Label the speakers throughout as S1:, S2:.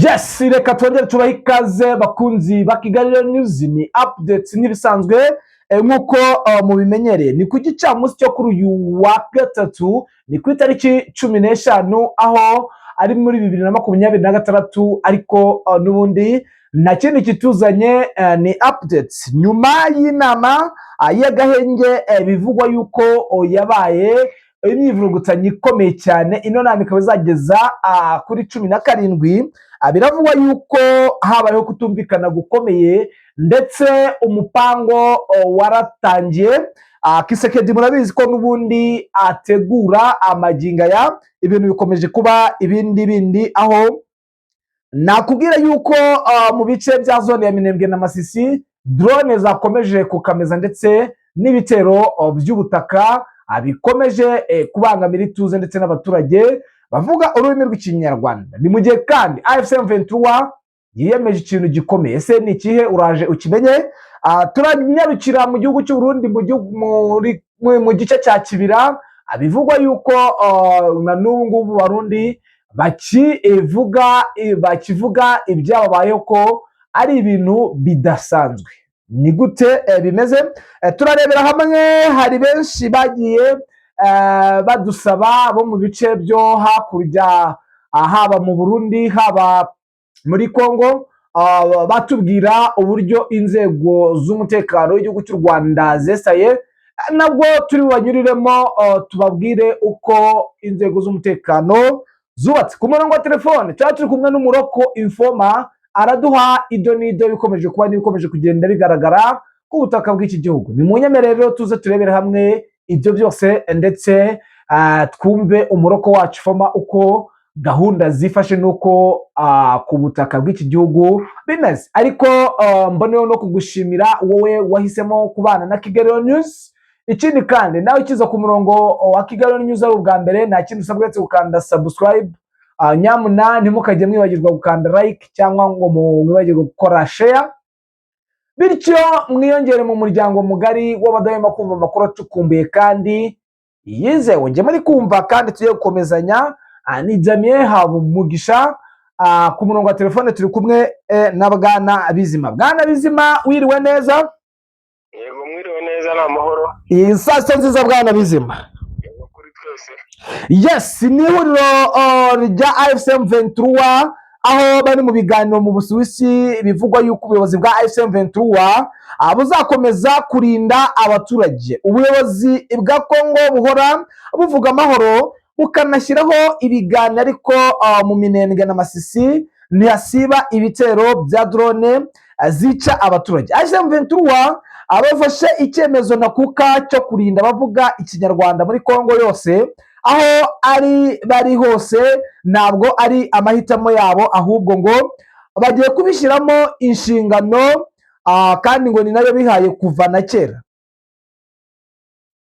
S1: Yes, reka twongere tubahe ikaze bakunzi ba Kigali News. Ni updates nk'ibisanzwe nkuko mubimenyereye. Ni ku gicamunsi cyo kuri uyu wa gatatu, ni ku itariki 15 aho ari muri 2026, ariko nubundi nta kindi kituzanye ni updates nyuma y'inama y'agahenge bivugwa yuko yabaye imyivugutanyo ikomeye cyane. Ino nama ikaba izageza kuri 17. Biravugwa yuko habayeho kutumvikana gukomeye ndetse umupango waratangiye. Kisekedi murabizi ko nubundi ategura amaginga ya ibintu bikomeje kuba ibindi, aho nakubwira yuko mu bice bya zone ya Minembwe na Masisi drone zakomeje kukameza ndetse n'ibitero by'ubutaka bikomeje kubangamira ituze ndetse n'abaturage bavuga ururimi rw'ikinyarwanda. Ni mu gihe kandi AFC M23 yiyemeje ikintu gikomeye. Ese ni ikihe? Uraje ukimenye. Turanyarukira mu gihugu cy'u Burundi, mu gice cya Kibira. Bivugwa yuko na n'ubu ngubu Barundi bakivuga ibyababayeho ko ari ibintu bidasanzwe. Ni gute bimeze? Turarebera hamwe. Hari benshi bagiye badusaba bo mu bice byo hakurya, haba mu Burundi haba muri Kongo, batubwira uburyo inzego z'umutekano w'igihugu cy'u Rwanda zesaye. Nabwo turi banyuriremo tubabwire uko inzego z'umutekano zubatse. Ku murongo wa telefone turi kumwe n'umuroko Informa, araduha ido n'ido bikomeje kuba n'ibikomeje kugenda bigaragara ku butaka bw'iki gihugu. Ni mu nyemerero tuze turebere hamwe ibyo byose ndetse twumve umuroko wacu Informa uko gahunda zifashe nuko ku butaka bw'iki gihugu bimeze. Ariko mboneyeho no kugushimira wowe wahisemo kubana na Kigali News. Ikindi kandi nawe ukiza ku murongo wa Kigali News ari ubwa mbere, nta kindi usabwa uretse gukanda subscribe. Nyamuna ntimukajye mwibagirwa gukanda like cyangwa ngo mwibagirwe gukora share, bityo mwiyongere mu muryango mugari w'abadahwema kumva amakuru acukumbuye kandi yizewe. Njye muri kumva kandi tugiye gukomezanya. Ni Damien Habumugisha. Ku murongo wa telefone turi kumwe na Bwana Bizima. Bwana Bizima, wiriwe neza?
S2: Yego, mwiriwe neza, ni amahoro.
S1: Saa sita nziza Bwana Bizima.
S2: Yego, kuri twese.
S1: Yes, ni ihuriro rya AFC M23 aho bari mu biganiro mu Busuwisi. Bivugwa yuko ubuyobozi bwa AFC M23 buzakomeza kurinda abaturage. Ubuyobozi bwa Kongo buhora buvuga amahoro bukanashyiraho ibiganiro, ariko mu Minembwe na Masisi ntihasiba ibitero bya drone zica abaturage. AFC M23 abafashe icyemezo nakuka cyo kurinda abavuga ikinyarwanda muri Kongo yose, aho bari hose. Ntabwo ari amahitamo yabo, ahubwo ngo bagiye kubishyiramo inshingano, kandi ngo ni nayo bihaye kuva na kera.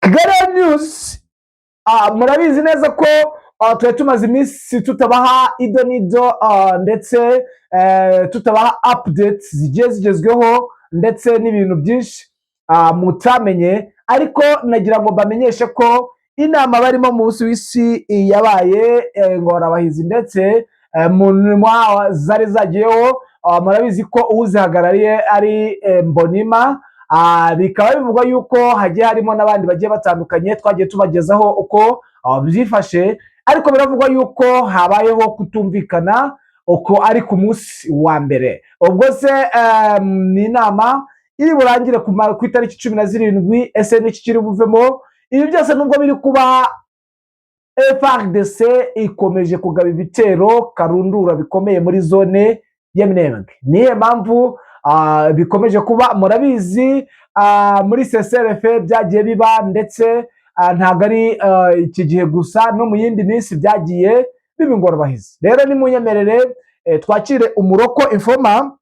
S1: Kigali News, murabizi neza ko twari tumaze iminsi tutabaha ido n'ido ndetse tutabaha updates zigiye zigezweho ndetse n'ibintu byinshi mutamenye, ariko nagira ngo bamenyeshe ko inama barimo mu Busuwisi yabaye ingorabahizi ndetse mu nyuma zari zagiyeho. Murabizi ko uzihagarariye ari Mbonima. Bikaba bivugwa yuko hagiye harimo n'abandi bagiye batandukanye twagiye tubagezaho uko byifashe, ariko biravugwa yuko habayeho kutumvikana uko ari ku munsi wa mbere. Ubwo se ni inama iri burangire ku itariki 17. Ese n'iki kiri buvemo? Ibi byose nubwo biri kuba, FARDC ikomeje kugaba ibitero karundura bikomeye muri zone ya Minembwe. Niyo mpamvu bikomeje kuba, murabizi muri CCRF byagiye biba ndetse ntabwo ari iki gihe gusa, no mu yindi minsi byagiye biba ingorabahizi. Rero ni munyemerere twakire umuroko Informa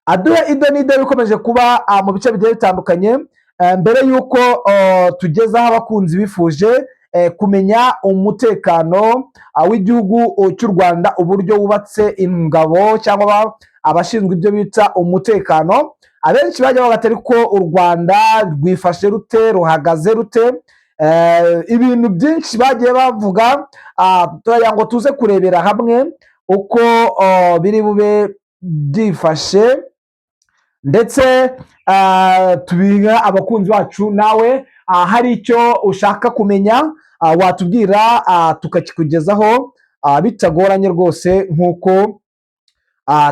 S1: aduhe ido n'ido bikomeje kuba mu bice bigiye bitandukanye, mbere yuko tugezaho abakunzi bifuje kumenya umutekano w'igihugu cy'u Rwanda, uburyo wubatse ingabo cyangwa abashinzwe ibyo bita umutekano. Abenshi bajya bavuga atari ko u Rwanda rwifashe rute, ruhagaze rute, ibintu byinshi bagiye bavuga. Ngo tuze kurebera hamwe uko biri bube byifashe, ndetse tubiha abakunzi bacu. Nawe hari icyo ushaka kumenya watubwira tukakikugezaho bitagoranye rwose, nk'uko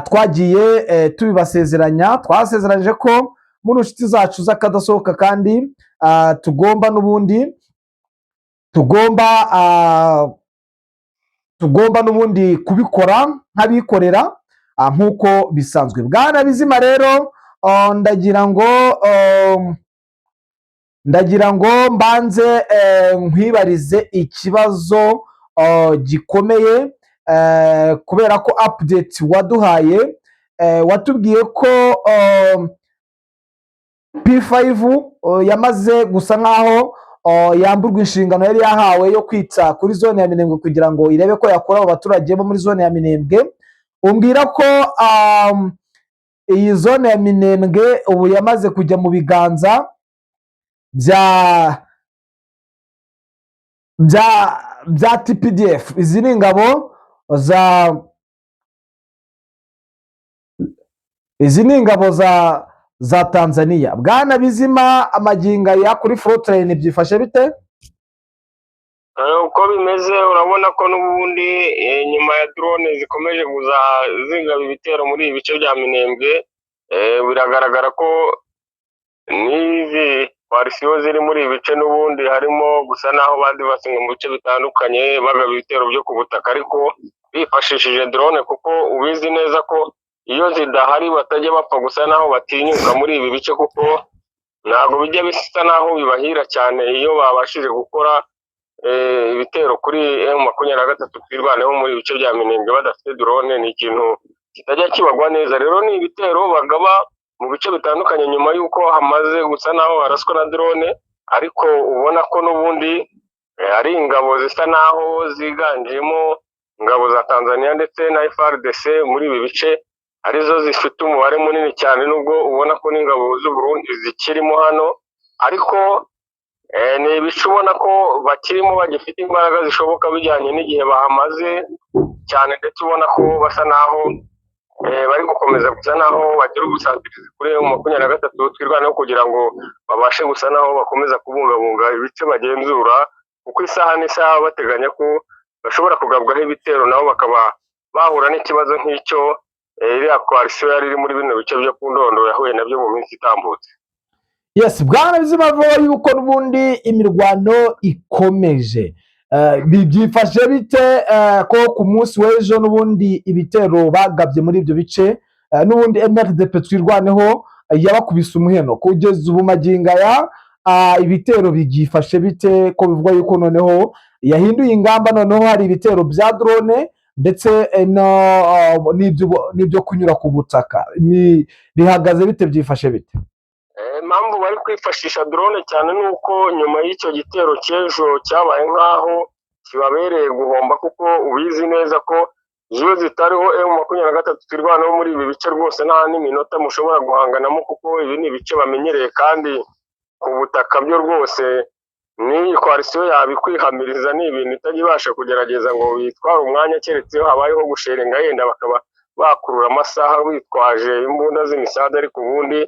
S1: twagiye tubibasezeranya. Twasezeranyije ko muri inshuti zacu z'akadasohoka kandi tugomba n'ubundi kubikora nk'abikorera nk'uko bisanzwe. Bwana Bizima rero ndagira ngo mbanze nkwibarize ikibazo gikomeye, kubera ko update waduhaye, watubwiye ko P5 yamaze gusa nkaho yamburwa inshingano yari yahawe yo kwita kuri zone ya Minembwe kugira ngo irebe ko yakora abo baturage bo muri zone ya Minembwe. Umbwira ko iyi zone ya Minembwe ubu yamaze kujya mu biganza bya TPDF. Izi ni ingabo za Tanzania. Bwana Bizima, amaginga ya kuri frontline byifashe bite?
S2: Uko bimeze urabona ko n'ubundi nyuma ya drone zikomeje kuza zingaba ibitero muri ibi bice bya Minembwe, biragaragara ko n'izi parisiyo ziri muri ibi bice n'ubundi harimo gusa naho bandi basinga mu bice bitandukanye bagaba ibitero byo ku butaka, ariko bifashishije drone, kuko ubizi neza ko iyo zidahari batajya bapfa gusa naho batinyuka muri ibi bice, kuko ntabwo bijya bisa naho bibahira cyane iyo babashije gukora ibitero kuri M23 twirwaneho muri bice bya Minembwe badafite drone. Ni ikintu kitajya kibagwa neza. Rero ni ibitero bagaba mu bice bitandukanye nyuma y'uko hamaze gusa naho haraswa na drone, ariko ubona ko n'ubundi ari ingabo zisa naho ziganjemo ingabo za Tanzania ndetse na FARDC muri ibi bice arizo zifite umubare munini cyane, nubwo ubona ko n'ingabo z'u Burundi zikirimo hano, ariko ni ibice ubona ko bakirimo bagifite imbaraga zishoboka bijyanye n'igihe bahamaze cyane, ndetse ubona ko basa naho bari gukomeza gusa naho bagira ubusatirizi kuri M23 twirwaneho kugira ngo babashe gusa naho bakomeza kubungabunga ibice bagenzura, kuko isaha n'isaha bateganya ko bashobora kugabwaho ibitero nabo bakaba bahura n'ikibazo nk'icyo iriya coalition yari iri muri bino bice byo ku Ndondo yahuye nabyo mu minsi itambutse.
S1: Yes, Bwana Bizima, avuga yuko n'ubundi imirwano ikomeje. Byifashe bite ko ku munsi w'ejo n'ubundi ibitero bagabye muri ibyo bice, n'ubundi MRDP twirwaneho yabakubise umuheno kugeza ubu maginga ya ibitero byifashe bite, ko bivuga yuko noneho yahinduye ingamba, noneho hari ibitero bya drone ndetse n'ibyo kunyura ku butaka, bihagaze bite, byifashe bite?
S2: Impamvu bari kwifashisha drone cyane nuko nyuma y'icyo gitero cy'ejo cyabaye nkaho kibabereye guhomba, kuko ubizi neza ko iyo zitariho M23 twirwanaho muri ibi bice rwose nta n'iminota mushobora guhanganamo, kuko ibi ni ibice bamenyereye, kandi ku butaka byo rwose n'iyi coalition yabikwihamiriza. Ni ibintu itajya ibasha kugerageza ngo bitware umwanya, keretse iyo habayeho gusherenga yenda bakaba bakurura amasaha bitwaje imbunda z'imisada, ariko ubundi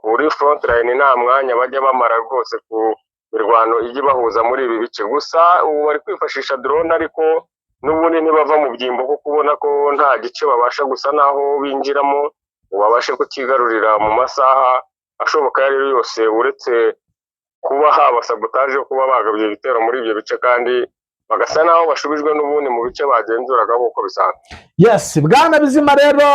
S2: kuri frontline nta mwanya bajya bamara rwose ku mirwano ijya ibahuza muri ibi bice. Gusa ubu bari kwifashisha drone, ariko n'ubundi ntibava mu byimbo, kuko ubona ko nta gice babasha gusa naho binjiramo babashe kukigarurira mu masaha ashoboka yari yose, uretse kuba haba sabotage yo kuba bagabye ibitero muri ibyo bice, kandi bagasa naho bashubijwe n'ubundi mu bice bagenzuraga nk'uko bisanzwe.
S1: Yes, Bwana Bizima rero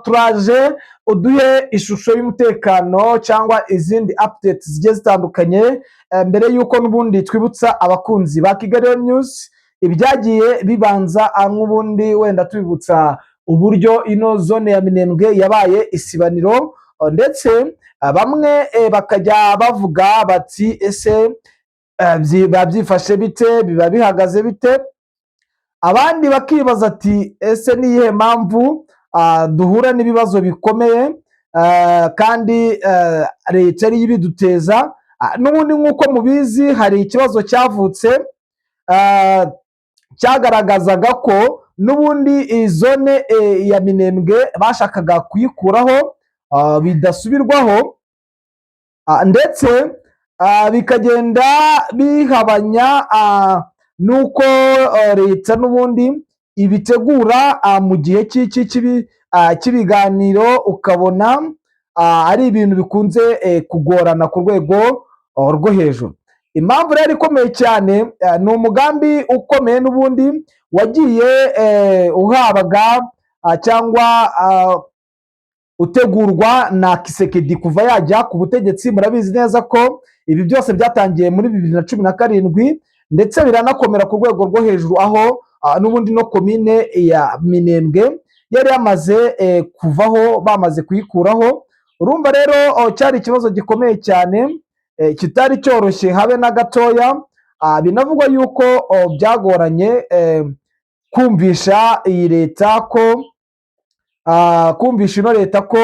S1: turaje uduhe ishusho y'umutekano cyangwa izindi updates zigiye zitandukanye, mbere y'uko n'ubundi twibutsa abakunzi ba Kigali News ibyagiye bibanza, nk'ubundi wenda tubibutsa uburyo ino zone ya Minembwe yabaye isibaniro, ndetse bamwe bakajya bavuga bati ese biba byifashe bite, biba bihagaze bite, abandi bakibaza ati ese ni iyihe mpamvu duhura n'ibibazo bikomeye kandi leta yari ibiduteza. N'ubundi nk'uko mubizi hari ikibazo cyavutse cyagaragazaga ko n'ubundi zone ya Minembwe bashakaga kuyikuraho bidasubirwaho, ndetse bikagenda bihabanya nuko leta n'ubundi ibitegura mu gihe cy'ibiganiro, ukabona ari ibintu bikunze kugorana ku rwego rwo hejuru. Impamvu rero ikomeye cyane, ni umugambi ukomeye n'ubundi wagiye uhabwa cyangwa utegurwa na Kisekedi kuva yajya ku butegetsi. Murabizi neza ko ibi byose byatangiye muri 2017 ndetse biranakomera ku rwego rwo hejuru, aho n'ubundi no komine ya Minembwe yari yamaze kuvaho, bamaze kuyikuraho. Urumva rero cyari ikibazo gikomeye cyane, kitari cyoroshye habe na gatoya. Binavugwa yuko byagoranye kumvisha iyi leta ko kumvisha ino leta ko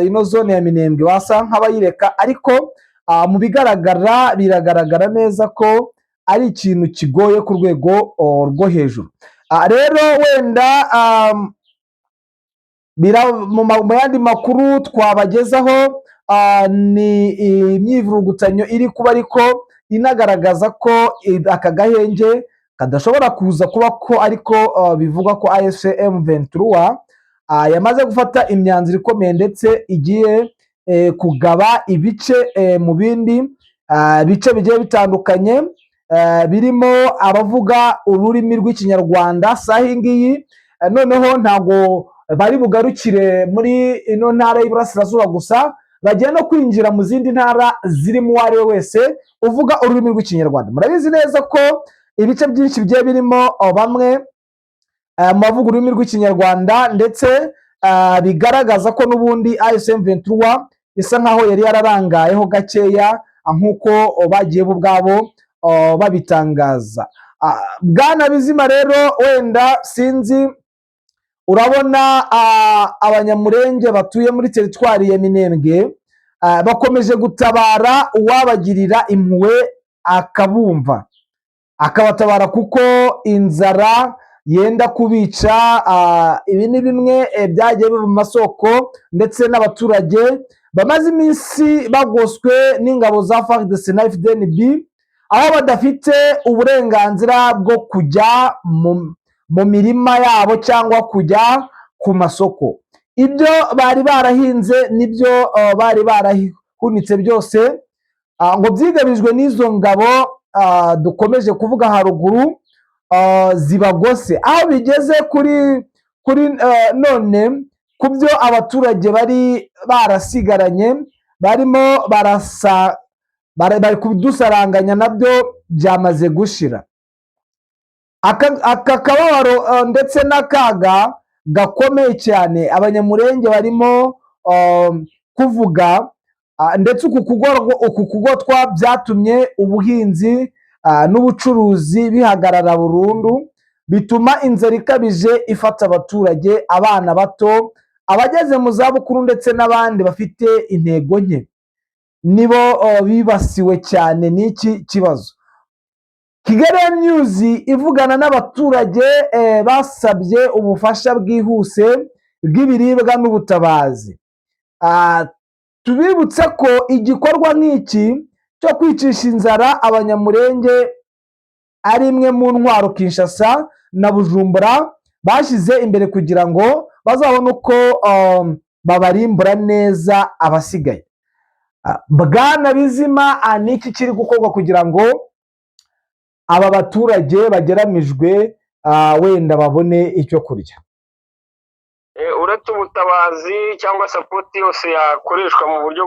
S1: ino zone ya Minembwe wasa nk'abayireka, ariko mu bigaragara biragaragara neza ko ari ikintu kigoye ku rwego rwo hejuru. Rero wenda mu yandi makuru twabagezaho, ni imyivugutanyo iri kuba ariko inagaragaza ko aka gahenge kadashobora kuza kuba ko, ariko bivugwa ko AFC M23 yamaze gufata imyanzuro ikomeye ndetse igiye kugaba ibice mu bindi bice bigiye bitandukanye, birimo abavuga ururimi rw'ikinyarwanda. Saha iyi ngiyi noneho ntago bari bugarukire muri ino ntara y'Iburasirazuba gusa, bagiye no kwinjira mu zindi ntara zirimo uwo ari we wese uvuga ururimi rw'ikinyarwanda. Murabizi neza ko ibice byinshi bigiye birimo bamwe mu bavuga ururimi rw'ikinyarwanda, ndetse bigaragaza ko n'ubundi AFC/M23 isa nkaho yari yararangayeho gakeya, nk'uko bagiye bo ubwabo babitangaza. Bwana Bizima rero, wenda sinzi, urabona abanyamurenge batuye muri teritwari ya Minembwe bakomeje gutabara uwabagirira impuhwe akabumva, akabatabara kuko inzara yenda kubica. Ibi ni bimwe byagiye biva mu masoko, ndetse n'abaturage bamaze iminsi bagoswe n'ingabo za FARDC na FDNB, aho badafite uburenganzira bwo kujya mu mirima yabo cyangwa kujya ku masoko. Ibyo bari barahinze nibyo bari barahunitse byose ngo byigabijwe n'izo ngabo dukomeje kuvuga haruguru, zibagose. Aho bigeze kuri none, ku byo abaturage bari barasigaranye barimo bari kudusaranganya, nabyo byamaze gushira. Aka kababaro ndetse n'akaga gakomeye cyane abanyamurenge barimo kuvuga, ndetse uku kugotwa byatumye ubuhinzi n'ubucuruzi bihagarara burundu, bituma inzara ikabije ifata abaturage, abana bato, abageze mu zabukuru ndetse n'abandi bafite intego nke, nibo bibasiwe cyane n'iki kibazo. Kigali News ivugana n'abaturage basabye ubufasha bwihuse bw'ibiribwa n'ubutabazi. Tubibutse ko igikorwa nk'iki cyo kwicisha inzara abanyamurenge ari imwe mu ntwaro Kinshasa na Bujumbura bashyize imbere kugira ngo bazabone uko babarimbura neza abasigaye. Bwana Bizima, niki kiri gukorwa kugira ngo aba baturage bageramijwe wenda babone icyo kurya?
S2: Uretse ubutabazi cyangwa sapoti yose yakoreshwa mu buryo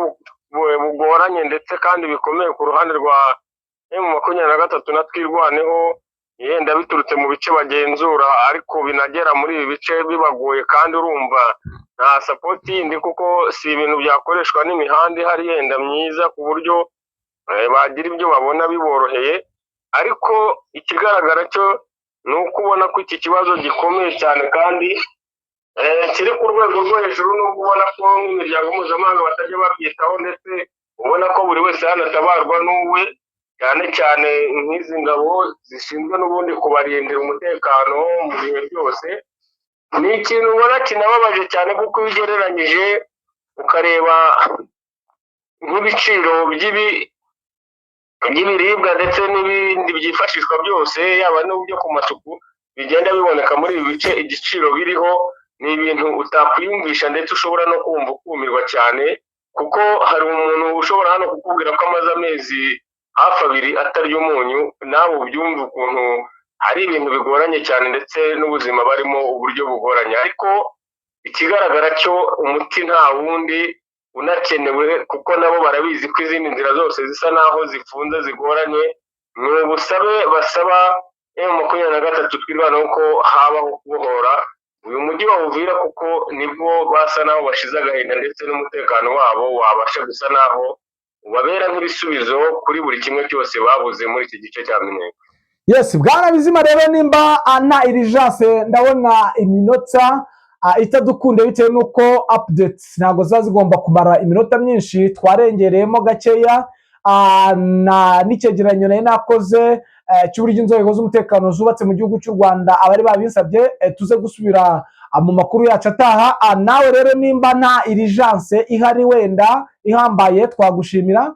S2: bugoranye ndetse kandi bikomeye ku ruhande rwa M23 na Twirwaneho, yenda biturutse mu bice bagenzura, ariko binagera muri ibi bice bibagoye, kandi urumva nta sapoti yindi, kuko si ibintu byakoreshwa n'imihanda ihari yenda myiza ku buryo bagira ibyo babona biboroheye. Ariko ikigaragara cyo ni uko ubona ko iki kibazo gikomeye cyane kandi kiri ku rwego rwo hejuru, n'ubwo ubona ko nk'imiryango mpuzamahanga batajya babyitaho, ndetse ubona ko buri wese yanatabarwa n'uwe cyane cyane nk'izi ngabo zishinzwe n'ubundi kubarindira umutekano mu bihe byose. Ni ikintu ubona kinababaje cyane kuko iyo ugereranyije ukareba nk'ibiciro by'ibiribwa ndetse n'ibindi byifashishwa byose, yaba n'ibyo ku masuku bigenda biboneka muri ibi bice, igiciro biriho ni ibintu utakwiyumvisha ndetse ushobora no kumva ukumirwa cyane, kuko hari umuntu ushobora hano kukubwira ko amaze amezi hafi 2 atarya umunyu, nawe ubyumva ukuntu hari ibintu bigoranye cyane ndetse n'ubuzima barimo uburyo bugoranye. Ariko ikigaragara cyo umuti nta wundi unakenewe, kuko nabo barabizi ko izindi nzira zose zisa naho zifunze zigoranye. Ni ubusabe basaba M23 twirwanaho ko habaho kubohora uyu mujyi wa Uvira, kuko nibwo basa naho bashize agahinda ndetse n'umutekano wabo wabasha gusa naho ubabera nk'ibisubizo kuri buri kimwe cyose babuze muri iki gice cya Minembwe.
S1: Yes, Bwana Bizima, rero nimba nta urgence ndabona iminota itadukunde bitewe nuko updates ntago zazigomba kumara iminota myinshi, twarengereyemo gakeya na n'icyegeranyo nayo nakoze cy'uburyo inzego z'umutekano zubatse mu gihugu cy'u Rwanda abari babinsabye tuze gusubira mu makuru yacu ataha. Nawe rero nimba nta urgence ihari wenda ihambaye twagushimira.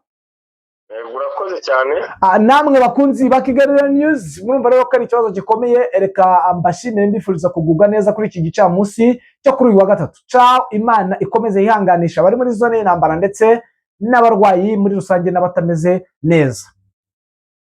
S2: Urakoze cyane.
S1: Namwe bakunzi ba Kigali News, mwumva rero ko ari ikibazo gikomeye, reka mbashimire mbifuriza kugubwa neza kuri iki gicamunsi cyo kuri uyu wa gatatu. Ciao, Imana ikomeze yihanganisha abari muri zone y'intambara ndetse n'abarwayi muri rusange n'abatameze neza.